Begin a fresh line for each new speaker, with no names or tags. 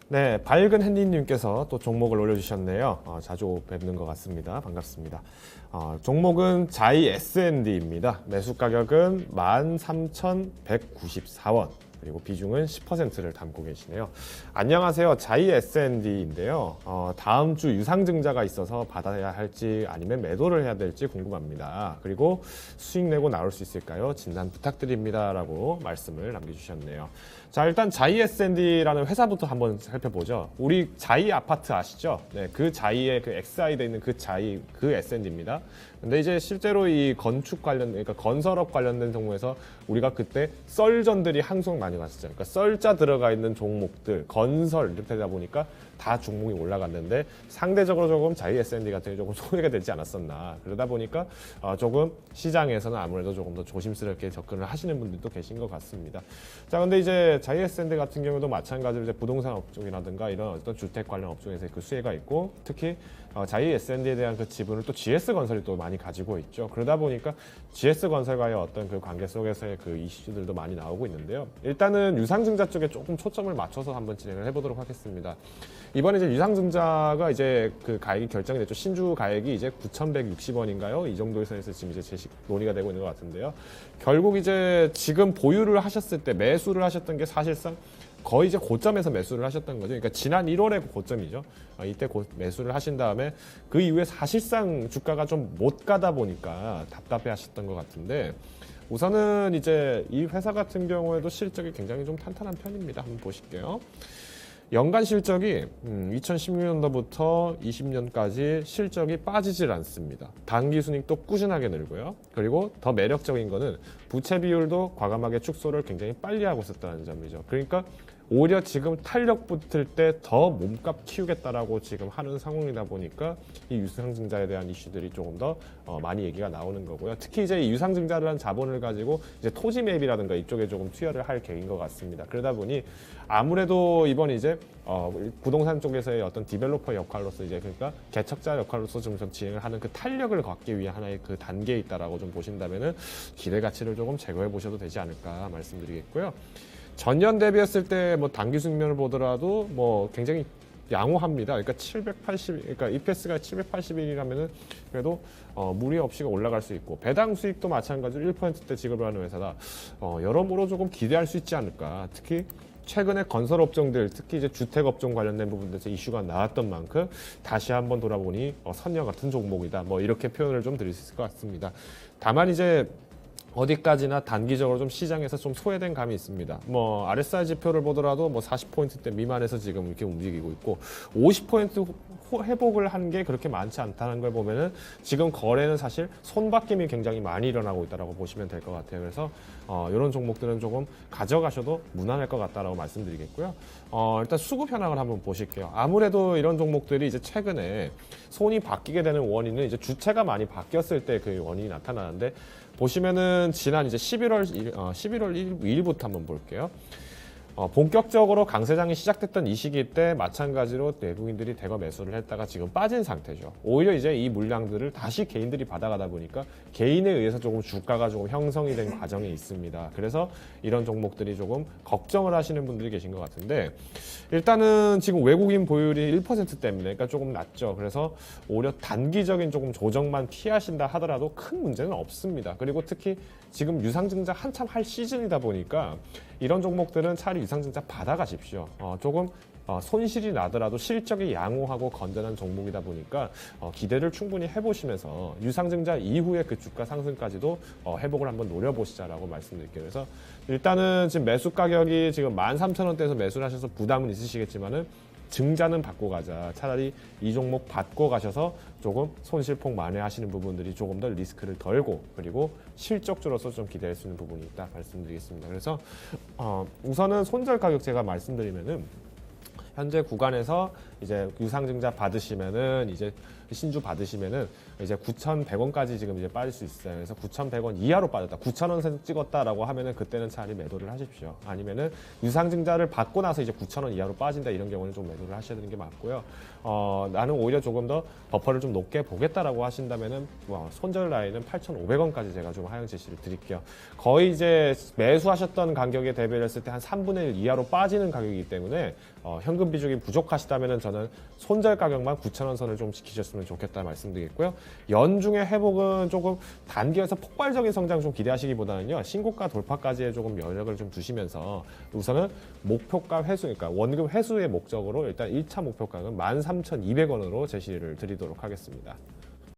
네, 밝은 햇님께서 또 종목을 올려주셨네요. 자주 뵙는 것 같습니다. 반갑습니다. 종목은 자이 S&D입니다. 매수 가격은 13,194원. 그리고 비중은 10%를 담고 계시네요. 안녕하세요. 자이 S&D인데요. 다음 주 유상증자가 있어서 받아야 할지 아니면 매도를 해야 될지 궁금합니다. 그리고 수익 내고 나올 수 있을까요? 진단 부탁드립니다. 라고 말씀을 남겨주셨네요. 자, 일단 자이 S&D라는 회사부터 한번 살펴보죠. 우리 자이 아파트 아시죠? 네, 그 자이의 그 XI 돼 있는 그 자이, 그 S&D입니다. 근데 이제 실제로 이 건축 관련, 그러니까 건설업 관련된 종목에서 우리가 그때 썰전들이 항상 많이 갔었죠. 그러니까 썰자 들어가 있는 종목들, 건설 이렇게 되다 보니까 다 종목이 올라갔는데 상대적으로 조금 자이 S&D 같은 게 조금 소외가 되지 않았었나. 그러다 보니까 조금 시장에서는 아무래도 조금 더 조심스럽게 접근을 하시는 분들도 계신 것 같습니다. 자, 근데 이제 자이 S&D 같은 경우도 마찬가지로 이제 부동산 업종이라든가 이런 어떤 주택 관련 업종에서 그 수혜가 있고, 특히 자이 S&D에 대한 그 지분을 또 GS건설이 또 많이 가지고 있죠. 그러다 보니까 GS건설과의 어떤 그 관계 속에서의 그 이슈들도 많이 나오고 있는데요. 일단은 유상증자 쪽에 조금 초점을 맞춰서 한번 진행을 해보도록 하겠습니다. 이번에 이제 유상증자가 이제 그 가액이 결정이 됐죠. 신주 가액이 이제 9,160원인가요? 이 정도의 선에서 지금 이제 제시 논의가 되고 있는 것 같은데요. 결국 이제 지금 보유를 하셨을 때 매수를 하셨던 게 사실상 거의 이제 고점에서 매수를 하셨던 거죠. 그러니까 지난 1월에 고점이죠. 이때 매수를 하신 다음에 그 이후에 사실상 주가가 좀 못 가다 보니까 답답해 하셨던 것 같은데, 우선은 이제 이 회사 같은 경우에도 실적이 굉장히 좀 탄탄한 편입니다. 한번 보실게요. 연간 실적이 2016년도부터 20년까지 실적이 빠지질 않습니다. 당기 순이익도 꾸준하게 늘고요. 그리고 더 매력적인 거는 부채 비율도 과감하게 축소를 굉장히 빨리 하고 있었다는 점이죠. 그러니까 오히려 지금 탄력 붙을 때 더 몸값 키우겠다라고 지금 하는 상황이다 보니까 이 유상증자에 대한 이슈들이 조금 더 많이 얘기가 나오는 거고요. 특히 이제 이 유상증자를 한 자본을 가지고 이제 토지 매입이라든가 이쪽에 조금 투여를 할 계획인 것 같습니다. 그러다 보니 아무래도 이번 이제 부동산 쪽에서의 어떤 디벨로퍼 역할로서 이제 그러니까 개척자 역할로서 좀 진행을 하는 그 탄력을 갖기 위한 하나의 그 단계에 있다라고 좀 보신다면은 기대 가치를 조금 제거해 보셔도 되지 않을까 말씀드리겠고요. 전년 대비했을 때 뭐 단기 수익률을 보더라도 뭐 굉장히 양호합니다. 그러니까 780, 그러니까 EPS가 780일이라면은 그래도 무리 없이 올라갈 수 있고, 배당 수익도 마찬가지로 1%대 지급을 하는 회사다. 여러모로 조금 기대할 수 있지 않을까. 특히 최근에 건설 업종들, 특히 이제 주택 업종 관련된 부분에서 이슈가 나왔던 만큼 다시 한번 돌아보니 선녀 같은 종목이다. 뭐 이렇게 표현을 좀 드릴 수 있을 것 같습니다. 다만 이제 어디까지나 단기적으로 좀 시장에서 좀 소외된 감이 있습니다. 뭐 RSI 지표를 보더라도 뭐 40포인트대 미만에서 지금 이렇게 움직이고 있고, 50포인트 회복을 한 게 그렇게 많지 않다는 걸 보면은 지금 거래는 사실 손바뀜이 굉장히 많이 일어나고 있다고 보시면 될 것 같아요. 그래서 이런 종목들은 조금 가져가셔도 무난할 것 같다라고 말씀드리겠고요. 일단 수급 현황을 한번 보실게요. 아무래도 이런 종목들이 이제 최근에 손이 바뀌게 되는 원인은 이제 주체가 많이 바뀌었을 때 그 원인이 나타나는데, 보시면은 지난 이제 11월 2일부터 한번 볼게요. 본격적으로 강세장이 시작됐던 이 시기 때 마찬가지로 외국인들이 대거 매수를 했다가 지금 빠진 상태죠. 오히려 이제 이 물량들을 다시 개인들이 받아가다 보니까 개인에 의해서 조금 주가가 조금 형성이 된 과정이 있습니다. 그래서 이런 종목들이 조금 걱정을 하시는 분들이 계신 것 같은데, 일단은 지금 외국인 보유율이 1%대입니다. 그러니까 조금 낮죠. 그래서 오히려 단기적인 조금 조정만 피하신다 하더라도 큰 문제는 없습니다. 그리고 특히 지금 유상증자 한참 할 시즌이다 보니까 이런 종목들은 차라리 유상증자 받아가십시오. 조금 손실이 나더라도 실적이 양호하고 건전한 종목이다 보니까 기대를 충분히 해보시면서 유상증자 이후에 그 주가 상승까지도 회복을 한번 노려보시자라고 말씀드릴게요. 그래서 일단은 지금 매수 가격이 지금 13,000원대에서 매수를 하셔서 부담은 있으시겠지만은 증자는 받고 가자. 차라리 이 종목 받고 가셔서 조금 손실폭 만회하시는 부분들이 조금 더 리스크를 덜고, 그리고 실적주로서 좀 기대할 수 있는 부분이 있다 말씀드리겠습니다. 그래서 우선은 손절 가격 제가 말씀드리면은 현재 구간에서 이제 유상증자 받으시면은 이제 신주 받으시면은 이제 9,100원까지 지금 이제 빠질 수 있어요. 그래서 9,100원 이하로 빠졌다, 9,000원 찍었다라고 하면은 그때는 차라리 매도를 하십시오. 아니면은 유상증자를 받고 나서 이제 9,000원 이하로 빠진다 이런 경우는 좀 매도를 하셔야 되는 게 맞고요. 나는 오히려 조금 더 버퍼를 좀 높게 보겠다라고 하신다면은 손절 라인은 8,500원까지 제가 좀 하향 제시를 드릴게요. 거의 이제 매수하셨던 가격에 대비했을 때 한 3분의 1 이하로 빠지는 가격이기 때문에 현금 비중이 부족하시다면 저는 손절 가격만 9,000원 선을 좀 지키셨으면 좋겠다 말씀드리겠고요. 연중의 회복은 조금 단기에서 폭발적인 성장 좀 기대하시기보다는요, 신고가 돌파까지의 조금 여력을 좀 두시면서 우선은 목표가 회수, 그러니까 원금 회수의 목적으로 일단 1차 목표가는 13,200원으로 제시를 드리도록 하겠습니다.